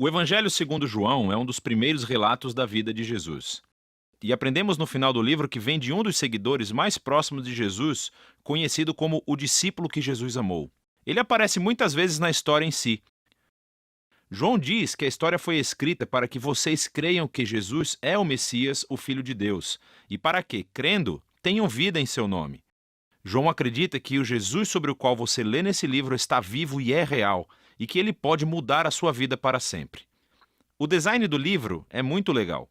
O Evangelho segundo João é um dos primeiros relatos da vida de Jesus. E aprendemos no final do livro que vem de um dos seguidores mais próximos de Jesus, conhecido como o discípulo que Jesus amou. Ele aparece muitas vezes na história em si. João diz que a história foi escrita para que vocês creiam que Jesus é o Messias, o Filho de Deus, e para que, crendo, tenham vida em seu nome. João acredita que o Jesus sobre o qual você lê nesse livro está vivo e é real, e que ele pode mudar a sua vida para sempre. O design do livro é muito legal.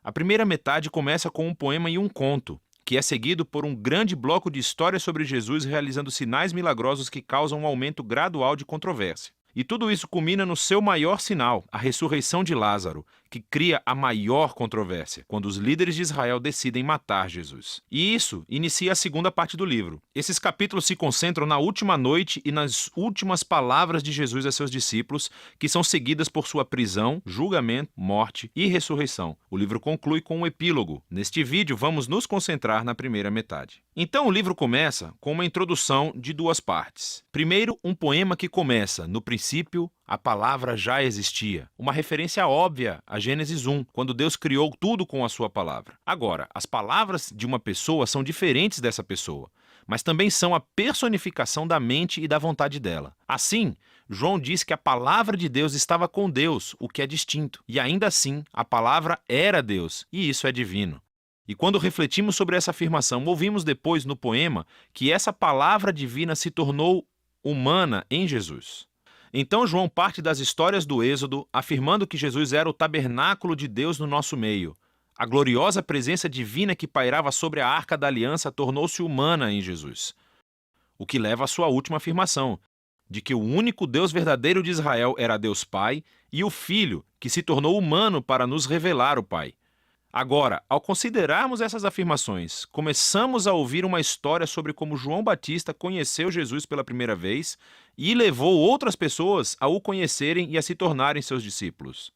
A primeira metade começa com um poema e um conto, que é seguido por um grande bloco de histórias sobre Jesus realizando sinais milagrosos que causam um aumento gradual de controvérsia. E tudo isso culmina no seu maior sinal, a ressurreição de Lázaro, que cria a maior controvérsia, quando os líderes de Israel decidem matar Jesus. E isso inicia a segunda parte do livro. Esses capítulos se concentram na última noite e nas últimas palavras de Jesus a seus discípulos, que são seguidas por sua prisão, julgamento, morte e ressurreição. O livro conclui com um epílogo. Neste vídeo, vamos nos concentrar na primeira metade. Então, o livro começa com uma introdução de duas partes. Primeiro, um poema que começa, no princípio, a palavra já existia. Uma referência óbvia a Gênesis 1, quando Deus criou tudo com a sua palavra. Agora, as palavras de uma pessoa são diferentes dessa pessoa, mas também são a personificação da mente e da vontade dela. Assim, João diz que a palavra de Deus estava com Deus, o que é distinto. E ainda assim, a palavra era Deus, e isso é divino. E quando refletimos sobre essa afirmação, ouvimos depois no poema que essa palavra divina se tornou humana em Jesus. Então João parte das histórias do Êxodo, afirmando que Jesus era o tabernáculo de Deus no nosso meio. A gloriosa presença divina que pairava sobre a Arca da Aliança tornou-se humana em Jesus. O que leva à sua última afirmação, de que o único Deus verdadeiro de Israel era Deus Pai e o Filho, que se tornou humano para nos revelar o Pai. Agora, ao considerarmos essas afirmações, começamos a ouvir uma história sobre como João Batista conheceu Jesus pela primeira vez e levou outras pessoas a o conhecerem e a se tornarem seus discípulos.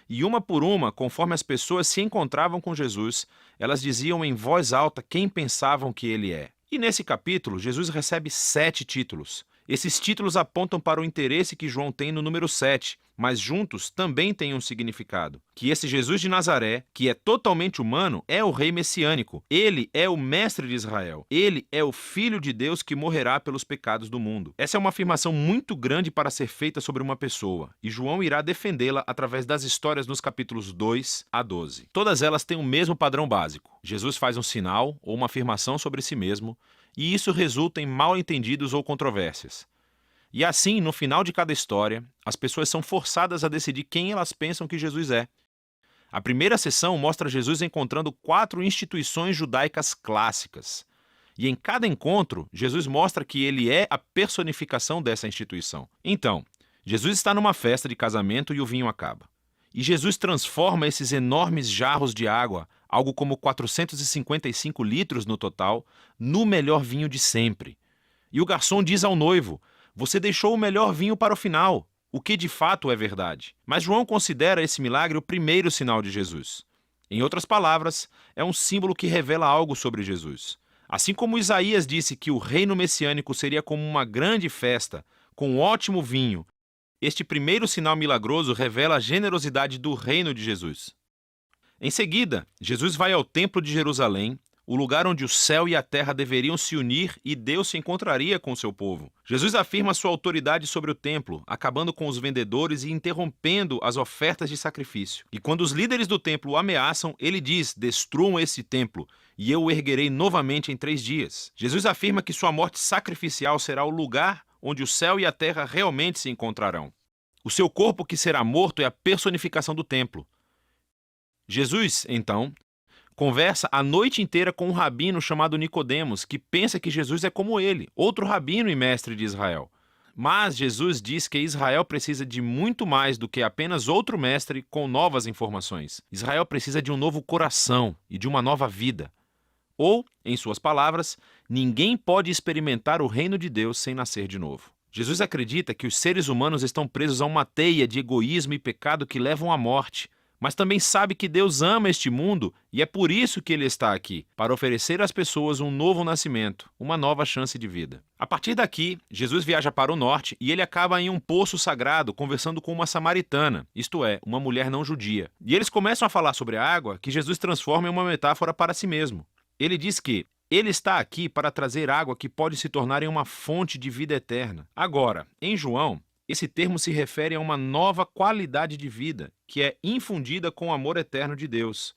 E uma por uma, conforme as pessoas se encontravam com Jesus, elas diziam em voz alta quem pensavam que ele é. E nesse capítulo, Jesus recebe 7 títulos. Esses títulos apontam para o interesse que João tem no número 7, mas juntos também têm um significado. Que esse Jesus de Nazaré, que é totalmente humano, é o rei messiânico. Ele é o mestre de Israel. Ele é o Filho de Deus que morrerá pelos pecados do mundo. Essa é uma afirmação muito grande para ser feita sobre uma pessoa, e João irá defendê-la através das histórias nos capítulos 2 a 12. Todas elas têm o mesmo padrão básico. Jesus faz um sinal ou uma afirmação sobre si mesmo, e isso resulta em mal-entendidos ou controvérsias. E assim, no final de cada história, as pessoas são forçadas a decidir quem elas pensam que Jesus é. A primeira sessão mostra Jesus encontrando 4 instituições judaicas clássicas. E em cada encontro, Jesus mostra que ele é a personificação dessa instituição. Então, Jesus está numa festa de casamento e o vinho acaba. E Jesus transforma esses enormes jarros de água, algo como 455 litros no total, no melhor vinho de sempre. E o garçom diz ao noivo: "Você deixou o melhor vinho para o final", o que de fato é verdade. Mas João considera esse milagre o primeiro sinal de Jesus. Em outras palavras, é um símbolo que revela algo sobre Jesus. Assim como Isaías disse que o reino messiânico seria como uma grande festa, com um ótimo vinho, este primeiro sinal milagroso revela a generosidade do reino de Jesus. Em seguida, Jesus vai ao Templo de Jerusalém, o lugar onde o céu e a terra deveriam se unir e Deus se encontraria com o seu povo. Jesus afirma sua autoridade sobre o templo, acabando com os vendedores e interrompendo as ofertas de sacrifício. E quando os líderes do templo o ameaçam, ele diz: "Destruam esse templo, e eu o erguerei novamente em 3 dias. Jesus afirma que sua morte sacrificial será o lugar onde o céu e a terra realmente se encontrarão. O seu corpo que será morto é a personificação do templo. Jesus, então, conversa a noite inteira com um rabino chamado Nicodemos, que pensa que Jesus é como ele, outro rabino e mestre de Israel. Mas Jesus diz que Israel precisa de muito mais do que apenas outro mestre com novas informações. Israel precisa de um novo coração e de uma nova vida. Ou, em suas palavras, ninguém pode experimentar o reino de Deus sem nascer de novo. Jesus acredita que os seres humanos estão presos a uma teia de egoísmo e pecado que levam à morte, mas também sabe que Deus ama este mundo e é por isso que ele está aqui, para oferecer às pessoas um novo nascimento, uma nova chance de vida. A partir daqui, Jesus viaja para o norte e ele acaba em um poço sagrado conversando com uma samaritana, isto é, uma mulher não judia. E eles começam a falar sobre a água que Jesus transforma em uma metáfora para si mesmo. Ele diz que ele está aqui para trazer água que pode se tornar em uma fonte de vida eterna. Agora, em João, esse termo se refere a uma nova qualidade de vida, que é infundida com o amor eterno de Deus.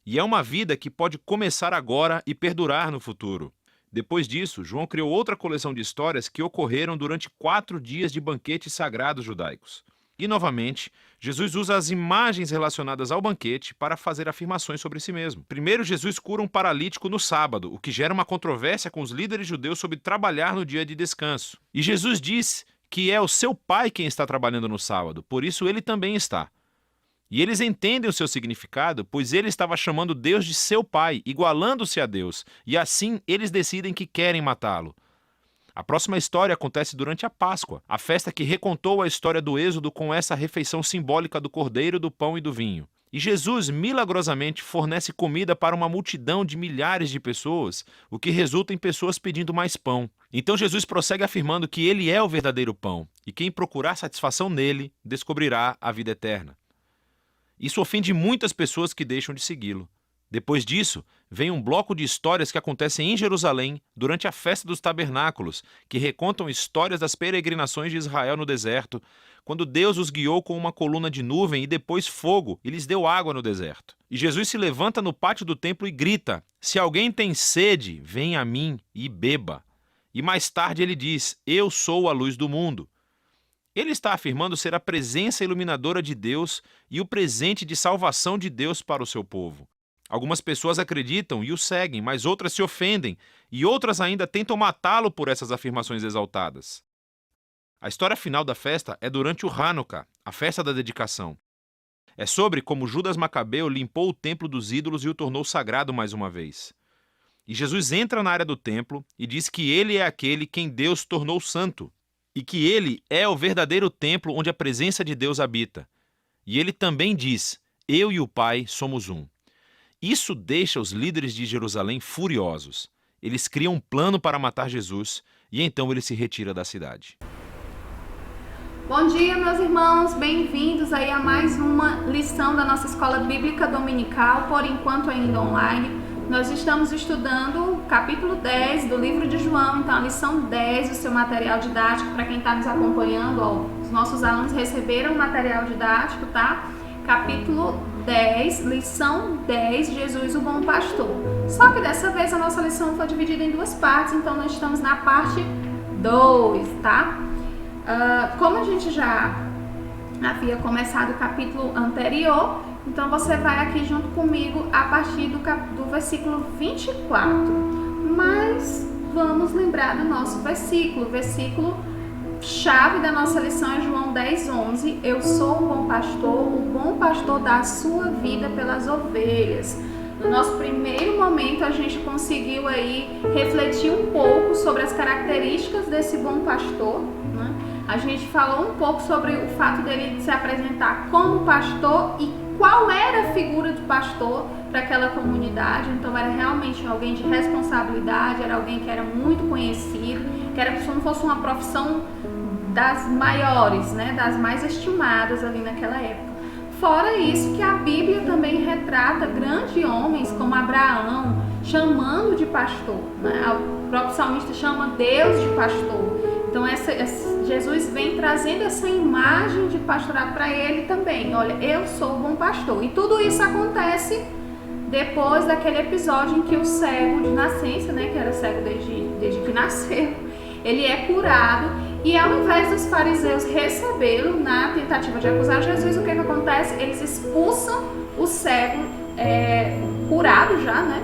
E é uma vida que pode começar agora e perdurar no futuro. Depois disso, João criou outra coleção de histórias que ocorreram durante 4 dias de banquetes sagrados judaicos. E, novamente, Jesus usa as imagens relacionadas ao banquete para fazer afirmações sobre si mesmo. Primeiro, Jesus cura um paralítico no sábado, o que gera uma controvérsia com os líderes judeus sobre trabalhar no dia de descanso. E Jesus diz que é o seu pai quem está trabalhando no sábado, por isso ele também está. E eles entendem o seu significado, pois ele estava chamando Deus de seu pai, igualando-se a Deus, e assim eles decidem que querem matá-lo. A próxima história acontece durante a Páscoa, a festa que recontou a história do Êxodo com essa refeição simbólica do cordeiro, do pão e do vinho. E Jesus, milagrosamente, fornece comida para uma multidão de milhares de pessoas, o que resulta em pessoas pedindo mais pão. Então Jesus prossegue afirmando que ele é o verdadeiro pão, e quem procurar satisfação nele, descobrirá a vida eterna. Isso ofende muitas pessoas que deixam de segui-lo. Depois disso, vem um bloco de histórias que acontecem em Jerusalém durante a festa dos tabernáculos, que recontam histórias das peregrinações de Israel no deserto, quando Deus os guiou com uma coluna de nuvem e depois fogo e lhes deu água no deserto. E Jesus se levanta no pátio do templo e grita: "Se alguém tem sede, venha a mim e beba." E mais tarde ele diz: "Eu sou a luz do mundo." Ele está afirmando ser a presença iluminadora de Deus e o presente de salvação de Deus para o seu povo. Algumas pessoas acreditam e o seguem, mas outras se ofendem, e outras ainda tentam matá-lo por essas afirmações exaltadas. A história final da festa é durante o Hanukkah, a festa da dedicação. É sobre como Judas Macabeu limpou o templo dos ídolos e o tornou sagrado mais uma vez. E Jesus entra na área do templo e diz que ele é aquele quem Deus tornou santo, e que ele é o verdadeiro templo onde a presença de Deus habita. E ele também diz: "Eu e o Pai somos um." Isso deixa os líderes de Jerusalém furiosos. Eles criam um plano para matar Jesus e então ele se retira da cidade. Bom dia, meus irmãos, bem-vindos aí a mais uma lição da nossa Escola Bíblica Dominical, por enquanto ainda online. Nós estamos estudando o capítulo 10 do livro de João, então a lição 10 do seu material didático, para quem está nos acompanhando, os nossos alunos receberam o material didático, tá? Capítulo 10, lição 10, Jesus o Bom Pastor. Só que dessa vez a nossa lição foi dividida em 2 partes, então nós estamos na parte 2, tá? Como a gente já havia começado o capítulo anterior, então você vai aqui junto comigo a partir do versículo 24. Mas vamos lembrar do nosso versículo. O versículo chave da nossa lição é João 10:11. Eu sou o bom pastor dá a sua vida pelas ovelhas. No nosso primeiro momento, a gente conseguiu aí refletir um pouco sobre as características desse bom pastor, né? A gente falou um pouco sobre o fato dele se apresentar como pastor e qual era a figura de pastor para aquela comunidade. Então era realmente alguém de responsabilidade, era alguém que era muito conhecido, que era como se fosse uma profissão das maiores, né, das mais estimadas ali naquela época. Fora isso, que a Bíblia também retrata grandes homens como Abraão, chamando de pastor, né? O próprio salmista chama Deus de pastor. Então Jesus vem trazendo essa imagem de pastorado para ele também. Olha, eu sou o bom pastor. E tudo isso acontece depois daquele episódio em que o cego de nascença, né, que era cego desde que nasceu, ele é curado. E ao invés dos fariseus recebê-lo na tentativa de acusar Jesus, o que acontece? Eles expulsam o cego curado já, né?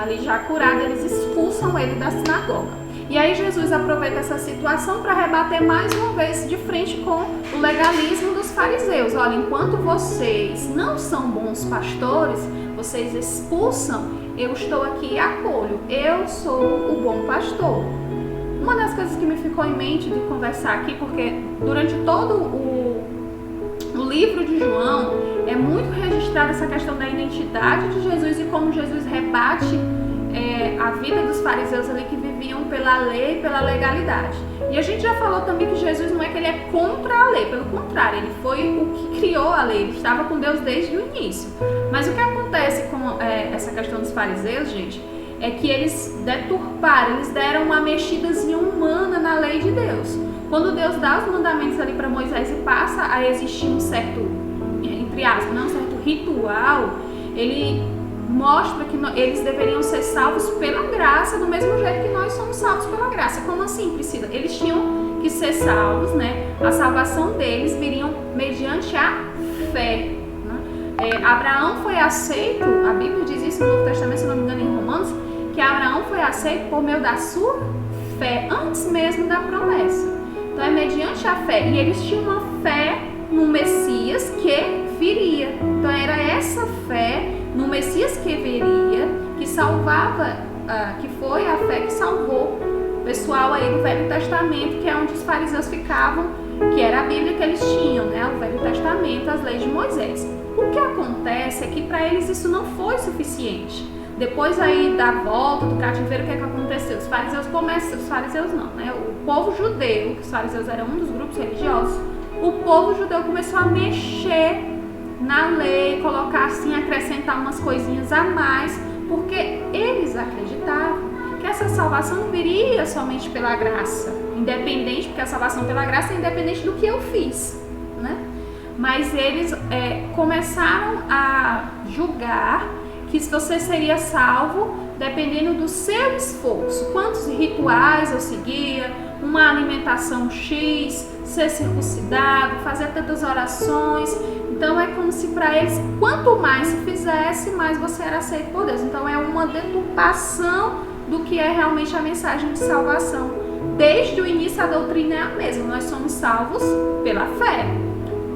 Ali já curado, eles expulsam ele da sinagoga. E aí Jesus aproveita essa situação para rebater mais uma vez de frente com o legalismo dos fariseus. Olha, enquanto vocês não são bons pastores, vocês expulsam, eu estou aqui e acolho. Eu sou o bom pastor. Uma das coisas que me ficou em mente de conversar aqui, porque durante todo No livro de João é muito registrada essa questão da identidade de Jesus e como Jesus rebate a vida dos fariseus ali que viviam pela lei e pela legalidade. E a gente já falou também que Jesus não é que ele é contra a lei, pelo contrário, ele foi o que criou a lei, ele estava com Deus desde o início. Mas o que acontece com essa questão dos fariseus, gente, é que eles deturparam, eles deram uma mexidazinha humana na lei de Deus. Quando Deus dá os mandamentos ali para Moisés e passa a existir um certo, entre aspas, um certo ritual, ele mostra que eles deveriam ser salvos pela graça, do mesmo jeito que nós somos salvos pela graça. Como assim, Priscila? Eles tinham que ser salvos, né? A salvação deles viriam mediante a fé. Né? Abraão foi aceito, a Bíblia diz isso no Novo Testamento, se não me engano, em Romanos, que Abraão foi aceito por meio da sua fé, antes mesmo da promessa. Então é mediante a fé. E eles tinham uma fé no Messias que viria. Então era essa fé no Messias que viria, que salvava, que foi a fé que salvou o pessoal aí do Velho Testamento, que é onde os fariseus ficavam, que era a Bíblia que eles tinham, né? O Velho Testamento, as leis de Moisés. O que acontece é que para eles isso não foi suficiente. Depois aí da volta do cativeiro, o que é que aconteceu? Os fariseus não, né? O povo judeu, que os fariseus eram um dos grupos religiosos, o povo judeu começou a mexer na lei, colocar assim, acrescentar umas coisinhas a mais, porque eles acreditavam que essa salvação não viria somente pela graça, independente, porque a salvação pela graça é independente do que eu fiz, né? Mas eles começaram a julgar que você seria salvo dependendo do seu esforço, quantos rituais eu seguia, uma alimentação X, ser circuncidado, fazer tantas orações. Então é como se para eles, quanto mais se fizesse, mais você era aceito por Deus. Então é uma deturpação do que é realmente a mensagem de salvação. Desde o início a doutrina é a mesma, nós somos salvos pela fé.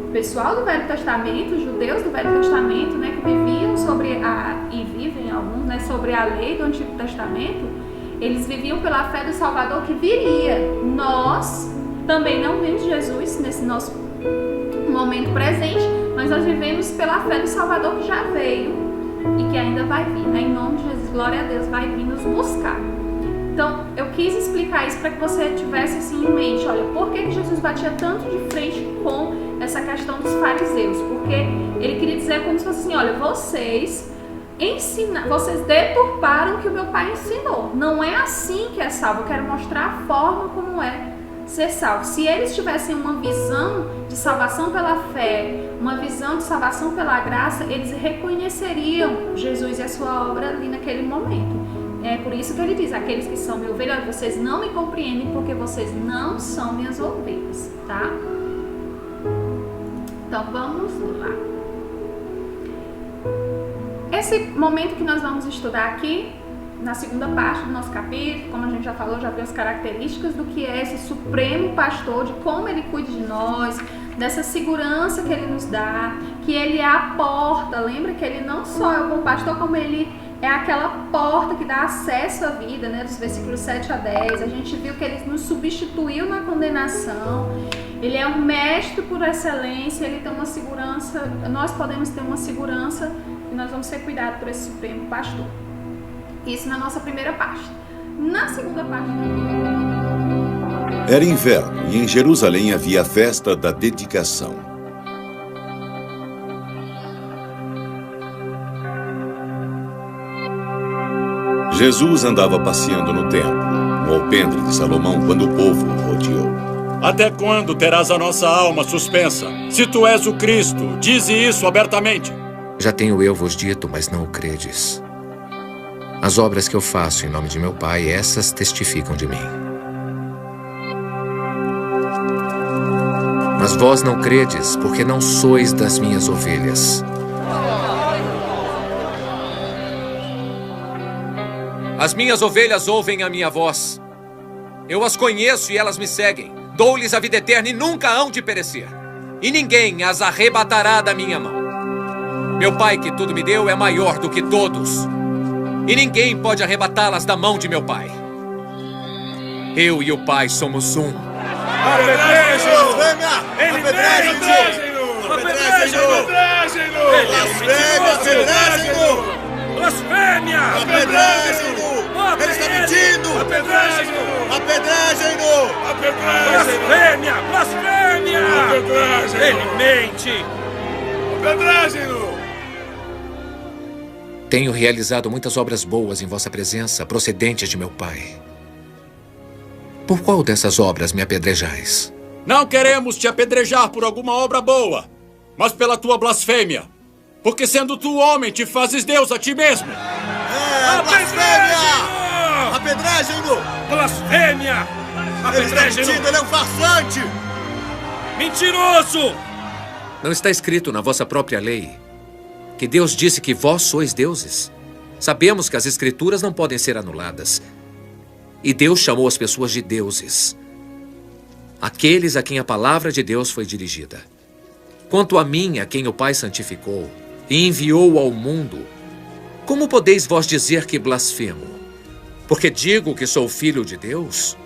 O pessoal do Velho Testamento, os judeus do Velho Testamento, né, que viviam e vivem alguns, né, sobre a lei do Antigo Testamento, eles viviam pela fé do Salvador que viria. Nós também não vemos Jesus nesse nosso momento presente, mas nós vivemos pela fé do Salvador que já veio e que ainda vai vir, né? Em nome de Jesus, glória a Deus, vai vir nos buscar. Então, eu quis explicar isso para que você tivesse assim em mente, olha, por que Jesus batia tanto de frente com essa questão dos fariseus? Porque ele queria dizer como se fosse assim, olha, vocês deturparam o que o meu pai ensinou. Não é assim que é salvo, eu quero mostrar a forma como é ser salvo. Se eles tivessem uma visão de salvação pela fé, uma visão de salvação pela graça, eles reconheceriam Jesus e a sua obra ali naquele momento. É por isso que ele diz, aqueles que são minhas ovelhas, vocês não me compreendem porque vocês não são minhas ovelhas, tá? Então vamos lá. Esse momento que nós vamos estudar aqui, na segunda parte do nosso capítulo, como a gente já falou, já viu as características do que é esse supremo pastor, de como ele cuida de nós, dessa segurança que ele nos dá, que ele é a porta. Lembra que ele não só é o bom pastor, como ele é aquela porta que dá acesso à vida, né? Dos versículos 7 a 10. A gente viu que ele nos substituiu na condenação. Ele é um mestre por excelência, ele tem uma segurança, nós podemos ter uma segurança e nós vamos ser cuidados por esse supremo pastor. Isso na nossa primeira parte. Na segunda parte... Era inverno e em Jerusalém havia a festa da dedicação. Jesus andava passeando no templo, no alpendre de Salomão, quando o povo o rodeou. Até quando terás a nossa alma suspensa? Se tu és o Cristo, dize isso abertamente. Já tenho eu vos dito, mas não o credes. As obras que eu faço em nome de meu Pai, essas testificam de mim. Mas vós não credes, porque não sois das minhas ovelhas. As minhas ovelhas ouvem a minha voz. Eu as conheço e elas me seguem. Dou-lhes a vida eterna e nunca hão de perecer. E ninguém as arrebatará da minha mão. Meu Pai que tudo me deu é maior do que todos. E ninguém pode arrebatá-las da mão de meu Pai. Eu e o Pai somos um. Apedrejem-no! Apedrejem-no! Apedrejem-no! Apedrejem-no! Blasfêmia! Apedrejem-no! Ele está mentindo! Apedrejem-no! Apedrejem-no! Blasfêmia! Blasfêmia! Ele mente! Apedrejem-no! Tenho realizado muitas obras boas em vossa presença, procedentes de meu Pai. Por qual dessas obras me apedrejais? Não queremos te apedrejar por alguma obra boa, mas pela tua blasfêmia. Porque sendo tu homem, te fazes Deus a ti mesmo. Blasfêmia! Apedrejem-no! Blasfêmia! Ele está mentindo, ele é um farsante! Mentiroso! Não está escrito na vossa própria lei que Deus disse que vós sois deuses? Sabemos que as escrituras não podem ser anuladas. E Deus chamou as pessoas de deuses, aqueles a quem a palavra de Deus foi dirigida. Quanto a mim, a quem o Pai santificou e enviou ao mundo, como podeis vós dizer que blasfemo? Porque digo que sou filho de Deus?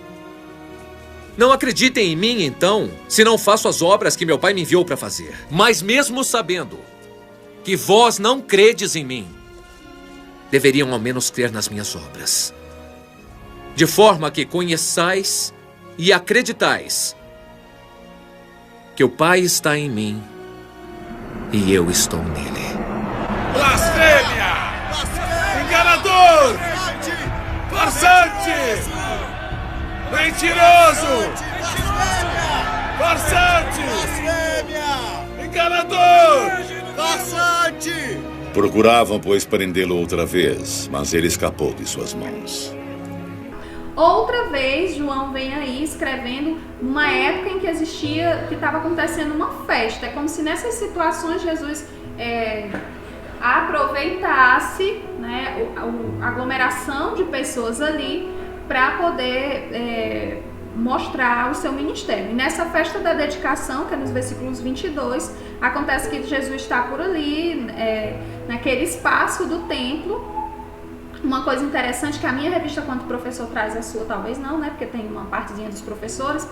Não acreditem em mim, então, se não faço as obras que meu Pai me enviou para fazer. Mas mesmo sabendo que vós não credes em mim, deveriam ao menos crer nas minhas obras. De forma que conheçais e acreditais que o Pai está em mim e eu estou nele. Blasfêmia! Enganador! Farsante! Mentiroso! Farsante! Enganador! Farsante! Procuravam, pois, prendê-lo outra vez, mas ele escapou de suas mãos. Outra vez, João vem aí escrevendo uma época em que estava acontecendo uma festa. É como se nessas situações Jesus aproveitasse, né, a aglomeração de pessoas ali para poder mostrar o seu ministério. E nessa festa da dedicação, que é nos versículos 22, acontece que Jesus está por ali, naquele espaço do templo. Uma coisa interessante que a minha revista Quanto Professor traz, a sua talvez não, né? Porque tem uma partezinha dos professores,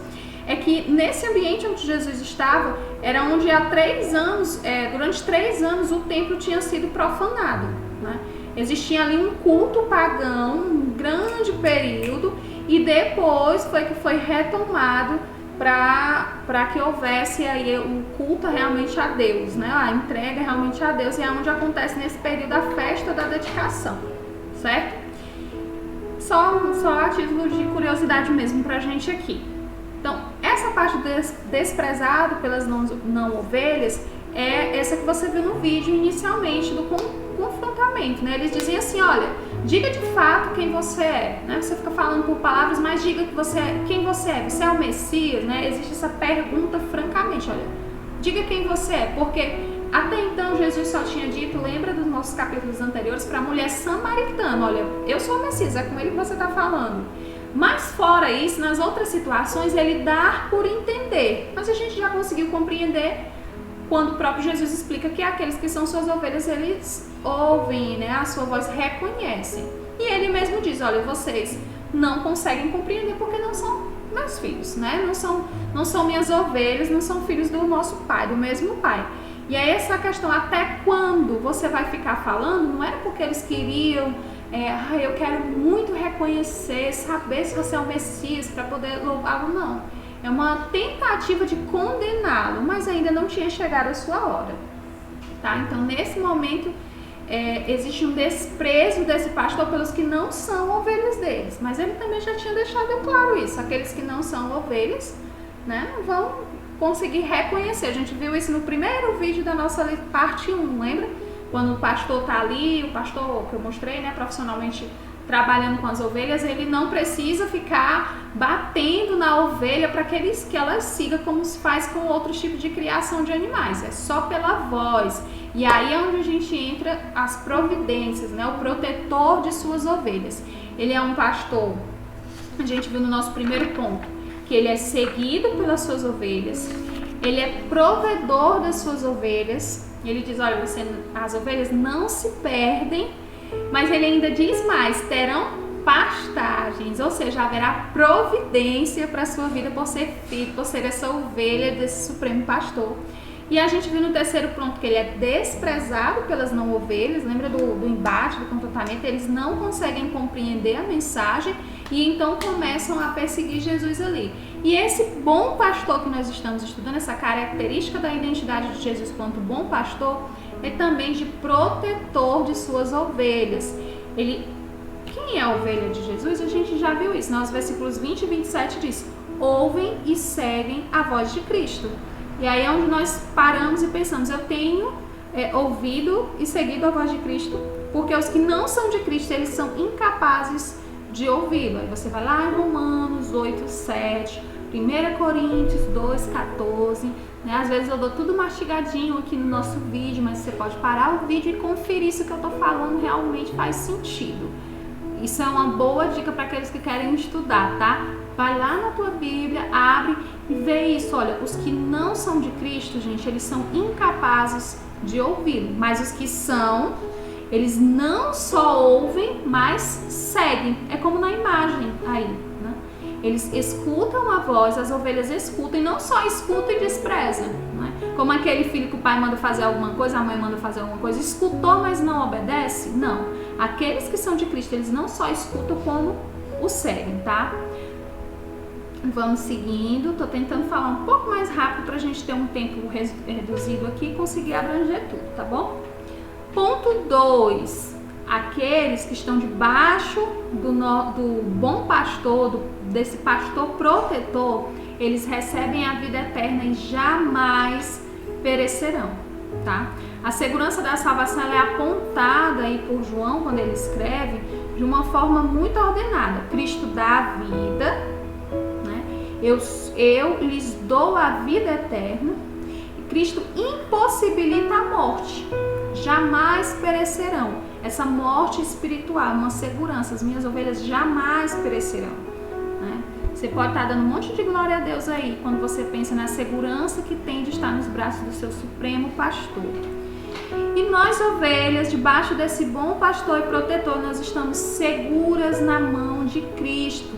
é que nesse ambiente onde Jesus estava, era onde há 3 anos, durante 3 anos, o templo tinha sido profanado, né? Existia ali um culto pagão, um grande período, e depois foi retomado para que houvesse aí o culto realmente a Deus, né? A entrega realmente a Deus, e é onde acontece nesse período a festa da dedicação. Certo? Só a título de curiosidade mesmo pra gente aqui. Então, essa parte desprezado pelas não ovelhas é essa que você viu no vídeo inicialmente do confrontamento, né? Eles dizem assim, olha, diga de fato quem você é, né? Você fica falando por palavras, mas diga quem você é. Você é o Messias, né? Existe essa pergunta francamente, olha, diga quem você é, porque até então Jesus só tinha dito, lembra dos nossos capítulos anteriores, para a mulher samaritana, olha, eu sou o Messias, é com ele que você está falando. Mas fora isso, nas outras situações, ele dá por entender. Mas a gente já conseguiu compreender quando o próprio Jesus explica que aqueles que são suas ovelhas, eles ouvem, né? A sua voz reconhecem. E ele mesmo diz, olha, vocês não conseguem compreender porque não são meus filhos, né? Não são minhas ovelhas, não são filhos do nosso Pai, do mesmo Pai. E é essa questão, até quando você vai ficar falando, não era porque eles queriam, eu quero muito reconhecer, saber se você é o Messias para poder louvá-lo, não. É uma tentativa de condená-lo, mas ainda não tinha chegado a sua hora. Tá? Então, nesse momento, existe um desprezo desse pastor pelos que não são ovelhas deles. Mas ele também já tinha deixado claro isso, aqueles que não são ovelhas, né, não vão conseguir reconhecer. A gente viu isso no primeiro vídeo da nossa parte 1, lembra? Quando o pastor tá ali, o pastor que eu mostrei, né, profissionalmente trabalhando com as ovelhas, ele não precisa ficar batendo na ovelha para que ela siga como se faz com outros tipos de criação de animais, é só pela voz. E aí é onde a gente entra as providências, né, o protetor de suas ovelhas. Ele é um pastor, a gente viu no nosso primeiro ponto, que ele é seguido pelas suas ovelhas, ele é provedor das suas ovelhas. Ele diz, olha, as ovelhas não se perdem, mas ele ainda diz mais, terão pastagens, ou seja, haverá providência para a sua vida por ser filho, por ser essa ovelha desse supremo pastor. E a gente viu no terceiro ponto que ele é desprezado pelas não ovelhas. Lembra do embate, do confrontamento? Eles não conseguem compreender a mensagem e então começam a perseguir Jesus ali. E esse bom pastor que nós estamos estudando, essa característica da identidade de Jesus quanto bom pastor, é também de protetor de suas ovelhas. Quem é a ovelha de Jesus? A gente já viu isso. Nos versículos 20 e 27 diz: ouvem e seguem a voz de Cristo. E aí é onde nós paramos e pensamos, eu tenho ouvido e seguido a voz de Cristo, porque os que não são de Cristo, eles são incapazes de ouvi-lo. Aí você vai lá em Romanos 8, 7, 1 Coríntios 2, 14, né? Às vezes eu dou tudo mastigadinho aqui no nosso vídeo, mas você pode parar o vídeo e conferir se o que eu estou falando realmente faz sentido. Isso é uma boa dica para aqueles que querem estudar, tá? Vai lá na tua Bíblia, abre e vê isso. Olha, os que não são de Cristo, gente, eles são incapazes de ouvi-lo. Mas os que são, eles não só ouvem, mas seguem. É como na imagem aí, né? Eles escutam a voz, as ovelhas escutam, e não só escutam e desprezam, né? Como aquele filho que o pai manda fazer alguma coisa, a mãe manda fazer alguma coisa, escutou, mas não obedece. Não. Aqueles que são de Cristo, eles não só escutam, como o seguem, tá? Vamos seguindo, tô tentando falar um pouco mais rápido pra gente ter um tempo reduzido aqui e conseguir abranger tudo, tá bom? Ponto 2. Aqueles que estão debaixo do bom pastor, desse pastor protetor, eles recebem a vida eterna e jamais perecerão, tá? A segurança da salvação ela é apontada aí por João, quando ele escreve, de uma forma muito ordenada. Cristo dá a vida, eu lhes dou a vida eterna. Cristo impossibilita a morte, jamais perecerão. Essa morte espiritual, uma segurança, as minhas ovelhas jamais perecerão, né? Você pode estar dando um monte de glória a Deus aí, quando você pensa na segurança que tem de estar nos braços do seu supremo pastor. E nós, ovelhas, debaixo desse bom pastor e protetor, nós estamos seguras na mão de Cristo.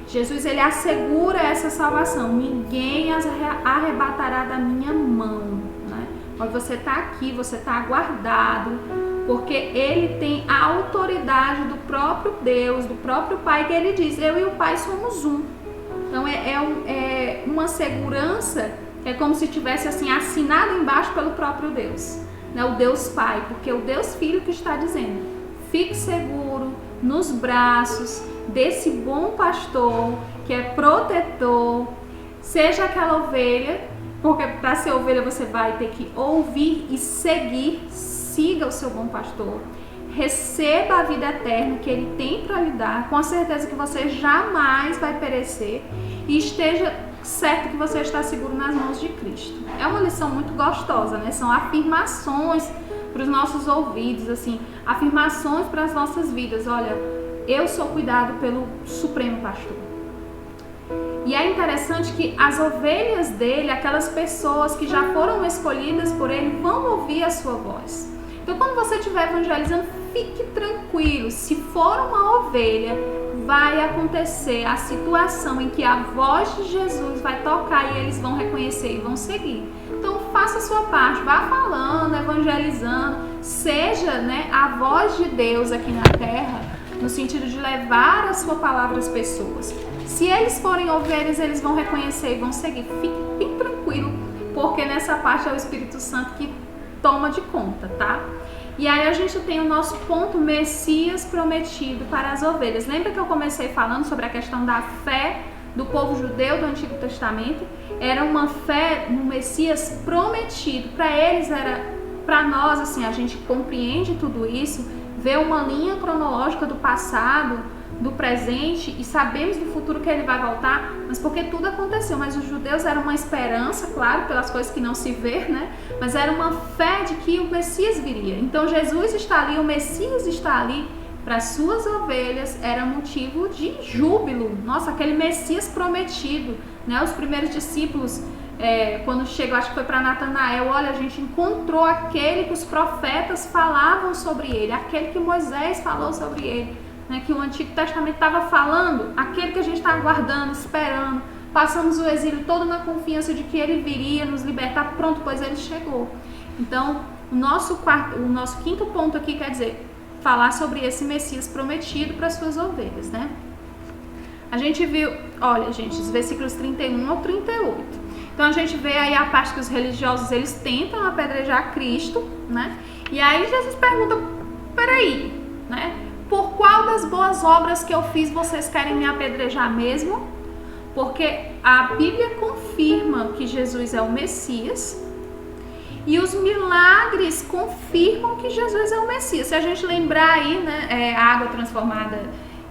Jesus, ele assegura essa salvação. Ninguém as arrebatará da minha mão, né? Olha, você está aqui, você está guardado, porque ele tem a autoridade do próprio Deus, do próprio Pai, que ele diz, eu e o Pai somos um. Então é uma segurança, é como se tivesse assim assinado embaixo pelo próprio Deus, né? O Deus Pai, porque é o Deus Filho que está dizendo, fique seguro nos braços desse bom pastor, que é protetor. Seja aquela ovelha, porque para ser ovelha você vai ter que ouvir e seguir. Siga o seu bom pastor, receba a vida eterna que ele tem para lhe dar, com a certeza que você jamais vai perecer, e esteja certo que você está seguro nas mãos de Cristo. É uma lição muito gostosa, né? São afirmações para os nossos ouvidos, assim, afirmações para as nossas vidas. Olha, eu sou cuidado pelo Supremo Pastor. E é interessante que as ovelhas dele, aquelas pessoas que já foram escolhidas por ele, vão ouvir a sua voz. Então, quando você estiver evangelizando, fique tranquilo. Se for uma ovelha, vai acontecer a situação em que a voz de Jesus vai tocar e eles vão reconhecer e vão seguir. Então, faça a sua parte, vá falando, evangelizando, seja, né, a voz de Deus aqui na terra, no sentido de levar a sua palavra às pessoas. Se eles forem ovelhas, eles vão reconhecer e vão seguir. Fique bem tranquilo, porque nessa parte é o Espírito Santo que toma de conta, tá? E aí a gente tem o nosso ponto Messias prometido para as ovelhas. Lembra que eu comecei falando sobre a questão da fé do povo judeu do Antigo Testamento? Era uma fé no Messias prometido. Para eles era, para nós, assim, a gente compreende tudo isso, vê uma linha cronológica do passado, do presente, e sabemos do futuro que ele vai voltar, mas porque tudo aconteceu. Mas os judeus eram uma esperança, claro, pelas coisas que não se vê, né? Mas era uma fé de que o Messias viria. Então Jesus está ali, o Messias está ali, para suas ovelhas era motivo de júbilo. Nossa, aquele Messias prometido, né? Os primeiros discípulos, quando chegou, acho que foi para Natanael, olha, a gente encontrou aquele que os profetas falavam sobre ele, aquele que Moisés falou sobre ele, né, que o Antigo Testamento estava falando, aquele que a gente está aguardando, esperando passamos o exílio todo na confiança de que ele viria nos libertar. Pronto, pois ele chegou. Então, o nosso quinto ponto aqui quer dizer falar sobre esse Messias prometido para suas ovelhas, né? A gente viu, olha, gente, os versículos 31 ao 38. Então a gente vê aí a parte que os religiosos, eles tentam apedrejar Cristo, né? E aí Jesus pergunta, peraí, né? Por qual das boas obras que eu fiz vocês querem me apedrejar mesmo? Porque a Bíblia confirma que Jesus é o Messias e os milagres confirmam que Jesus é o Messias. Se a gente lembrar aí, né, a água transformada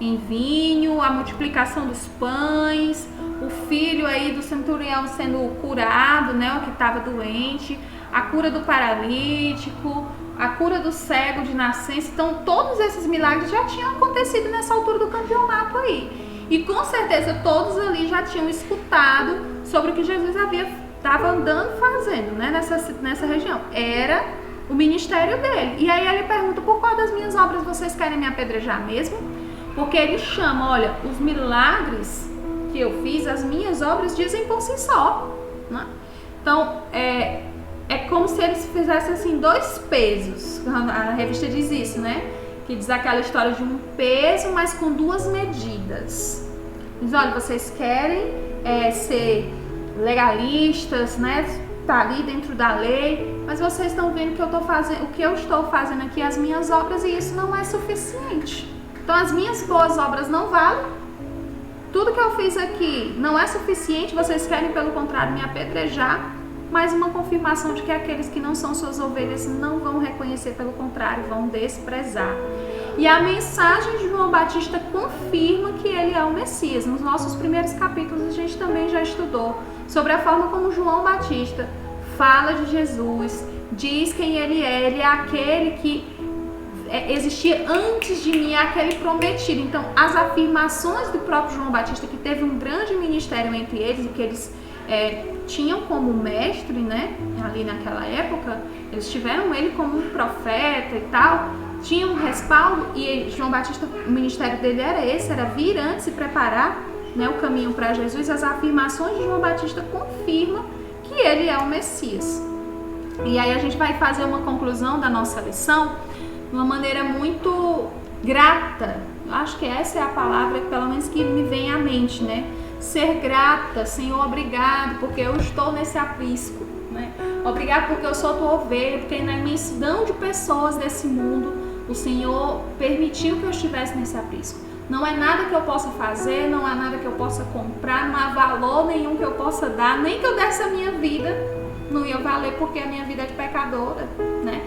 em vinho, a multiplicação dos pães, o filho aí do centurião sendo curado, né, o que estava doente, a cura do paralítico, a cura do cego de nascença. Então todos esses milagres já tinham acontecido nessa altura do campeonato aí. E com certeza todos ali já tinham escutado sobre o que Jesus estava andando fazendo, né, nessa região. Era o ministério dele. E aí ele pergunta, por qual das minhas obras vocês querem me apedrejar mesmo? Porque ele chama, olha, os milagres que eu fiz, as minhas obras dizem por si só, né? Então, é como se eles fizessem assim 2 pesos. A revista diz isso, né? Que diz aquela história de um peso, mas com 2 medidas. Diz, olha, vocês querem ser legalistas, né? Tá ali dentro da lei, mas vocês estão vendo que eu tô fazendo, o que eu estou fazendo aqui, as minhas obras, e isso não é suficiente. Então as minhas boas obras não valem. Tudo que eu fiz aqui não é suficiente, vocês querem, pelo contrário, me apedrejar. Mais uma confirmação de que aqueles que não são suas ovelhas não vão reconhecer, pelo contrário, vão desprezar. E a mensagem de João Batista confirma que ele é o Messias. Nos nossos primeiros capítulos a gente também já estudou sobre a forma como João Batista fala de Jesus, diz quem ele é aquele que existia antes de mim, é aquele prometido. Então as afirmações do próprio João Batista, que teve um grande ministério entre eles, e que eles tinham como mestre, né, ali naquela época, eles tiveram ele como um profeta e tal, tinham um respaldo. E João Batista, o ministério dele era esse, era vir antes e preparar, né, o caminho para Jesus. As afirmações de João Batista confirmam que ele é o Messias. E aí a gente vai fazer uma conclusão da nossa lição de uma maneira muito grata. Eu acho que essa é a palavra, pelo menos, que me vem à mente, né? Ser grata. Senhor, obrigado porque eu estou nesse aprisco, né? Obrigado porque eu sou tua ovelha, porque na imensidão de pessoas desse mundo o Senhor permitiu que eu estivesse nesse aprisco. Não é nada que eu possa fazer, não há nada que eu possa comprar, não há valor nenhum que eu possa dar, nem que eu desse a minha vida, não ia valer, porque a minha vida é de pecadora, né?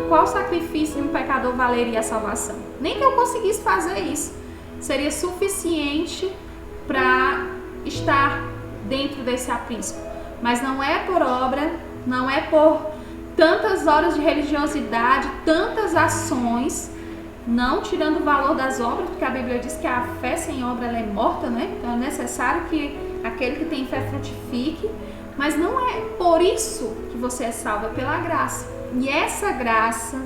Qual sacrifício de um pecador valeria a salvação? Nem que eu conseguisse fazer isso seria suficiente para estar dentro desse aprisco. Mas não é por obra, não é por tantas horas de religiosidade, tantas ações, não tirando o valor das obras, porque a Bíblia diz que a fé sem obra ela é morta, né? Então é necessário que aquele que tem fé frutifique, mas não é por isso que você é salvo, é pela graça. E essa graça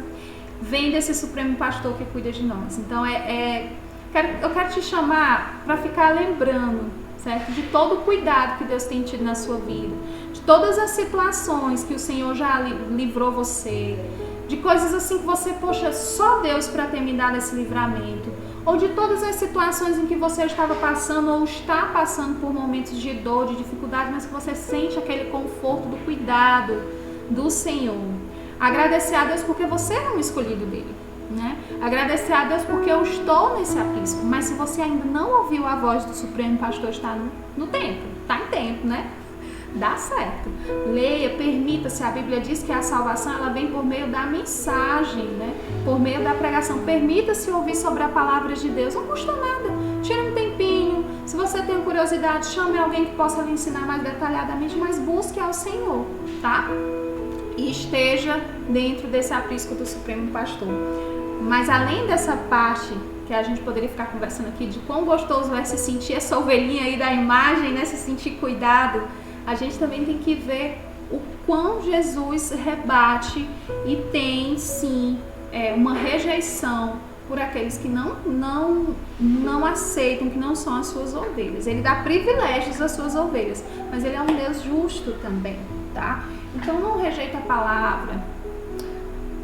vem desse Supremo Pastor que cuida de nós. Então eu quero te chamar para ficar lembrando, certo? De todo o cuidado que Deus tem tido na sua vida, de todas as situações que o Senhor já livrou você, de coisas assim que você, poxa, só Deus para ter me dado esse livramento, ou de todas as situações em que você estava passando ou está passando por momentos de dor, de dificuldade, mas que você sente aquele conforto do cuidado do Senhor. Agradecer a Deus porque você é um escolhido dele, né? Agradecer a Deus porque eu estou nesse aprisco. Mas se você ainda não ouviu a voz do Supremo Pastor, está no tempo, está em tempo, né? Dá certo. Leia, permita-se. A Bíblia diz que a salvação ela vem por meio da mensagem, né? Por meio da pregação. Permita-se ouvir sobre a palavra de Deus. Não custa nada. Tire um tempinho. Se você tem curiosidade, chame alguém que possa lhe ensinar mais detalhadamente, mas busque ao Senhor, tá? E esteja dentro desse aprisco do Supremo Pastor. Mas além dessa parte que a gente poderia ficar conversando aqui, de quão gostoso é se sentir essa ovelhinha aí da imagem, né? Se sentir cuidado, a gente também tem que ver o quão Jesus rebate e tem sim uma rejeição por aqueles que não aceitam, que não são as suas ovelhas. Ele dá privilégios às suas ovelhas, mas ele é um Deus justo também, tá? Então não rejeita a palavra.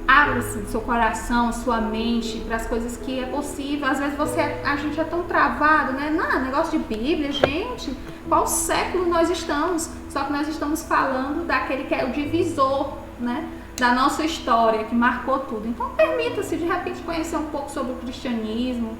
Abra-se seu coração, sua mente para as coisas que é possível. Às vezes a gente é tão travado, né? Não, negócio de Bíblia, gente. Qual século nós estamos? Só que nós estamos falando daquele que é o divisor, né? Da nossa história, que marcou tudo. Então permita-se de repente conhecer um pouco sobre o cristianismo,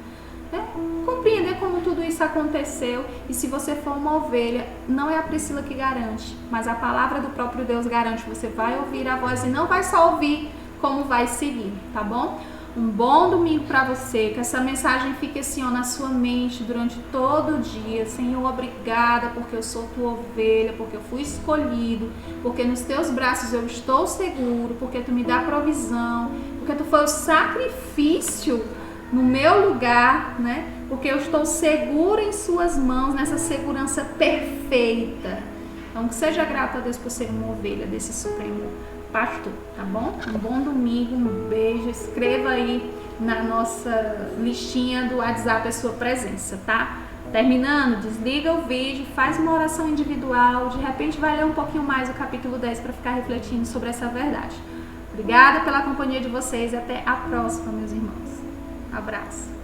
né? Compreender como tudo isso aconteceu. E se você for uma ovelha, não é a Priscila que garante, mas a palavra do próprio Deus garante. Você vai ouvir a voz e não vai só ouvir, como vai seguir, tá bom? Um bom domingo para você, que essa mensagem fique assim, ó, na sua mente durante todo o dia. Senhor, obrigada porque eu sou tua ovelha, porque eu fui escolhido, porque nos teus braços eu estou seguro, porque tu me dá provisão, porque tu foi o sacrifício no meu lugar, né? Porque eu estou seguro em suas mãos, nessa segurança perfeita. Então, que seja grato a Deus por ser uma ovelha desse Supremo Pastor, tá bom? Um bom domingo, um beijo. Escreva aí na nossa listinha do WhatsApp a sua presença, tá? Terminando, desliga o vídeo, faz uma oração individual, de repente vai ler um pouquinho mais o capítulo 10 para ficar refletindo sobre essa verdade. Obrigada pela companhia de vocês e até a próxima, meus irmãos. Abraço.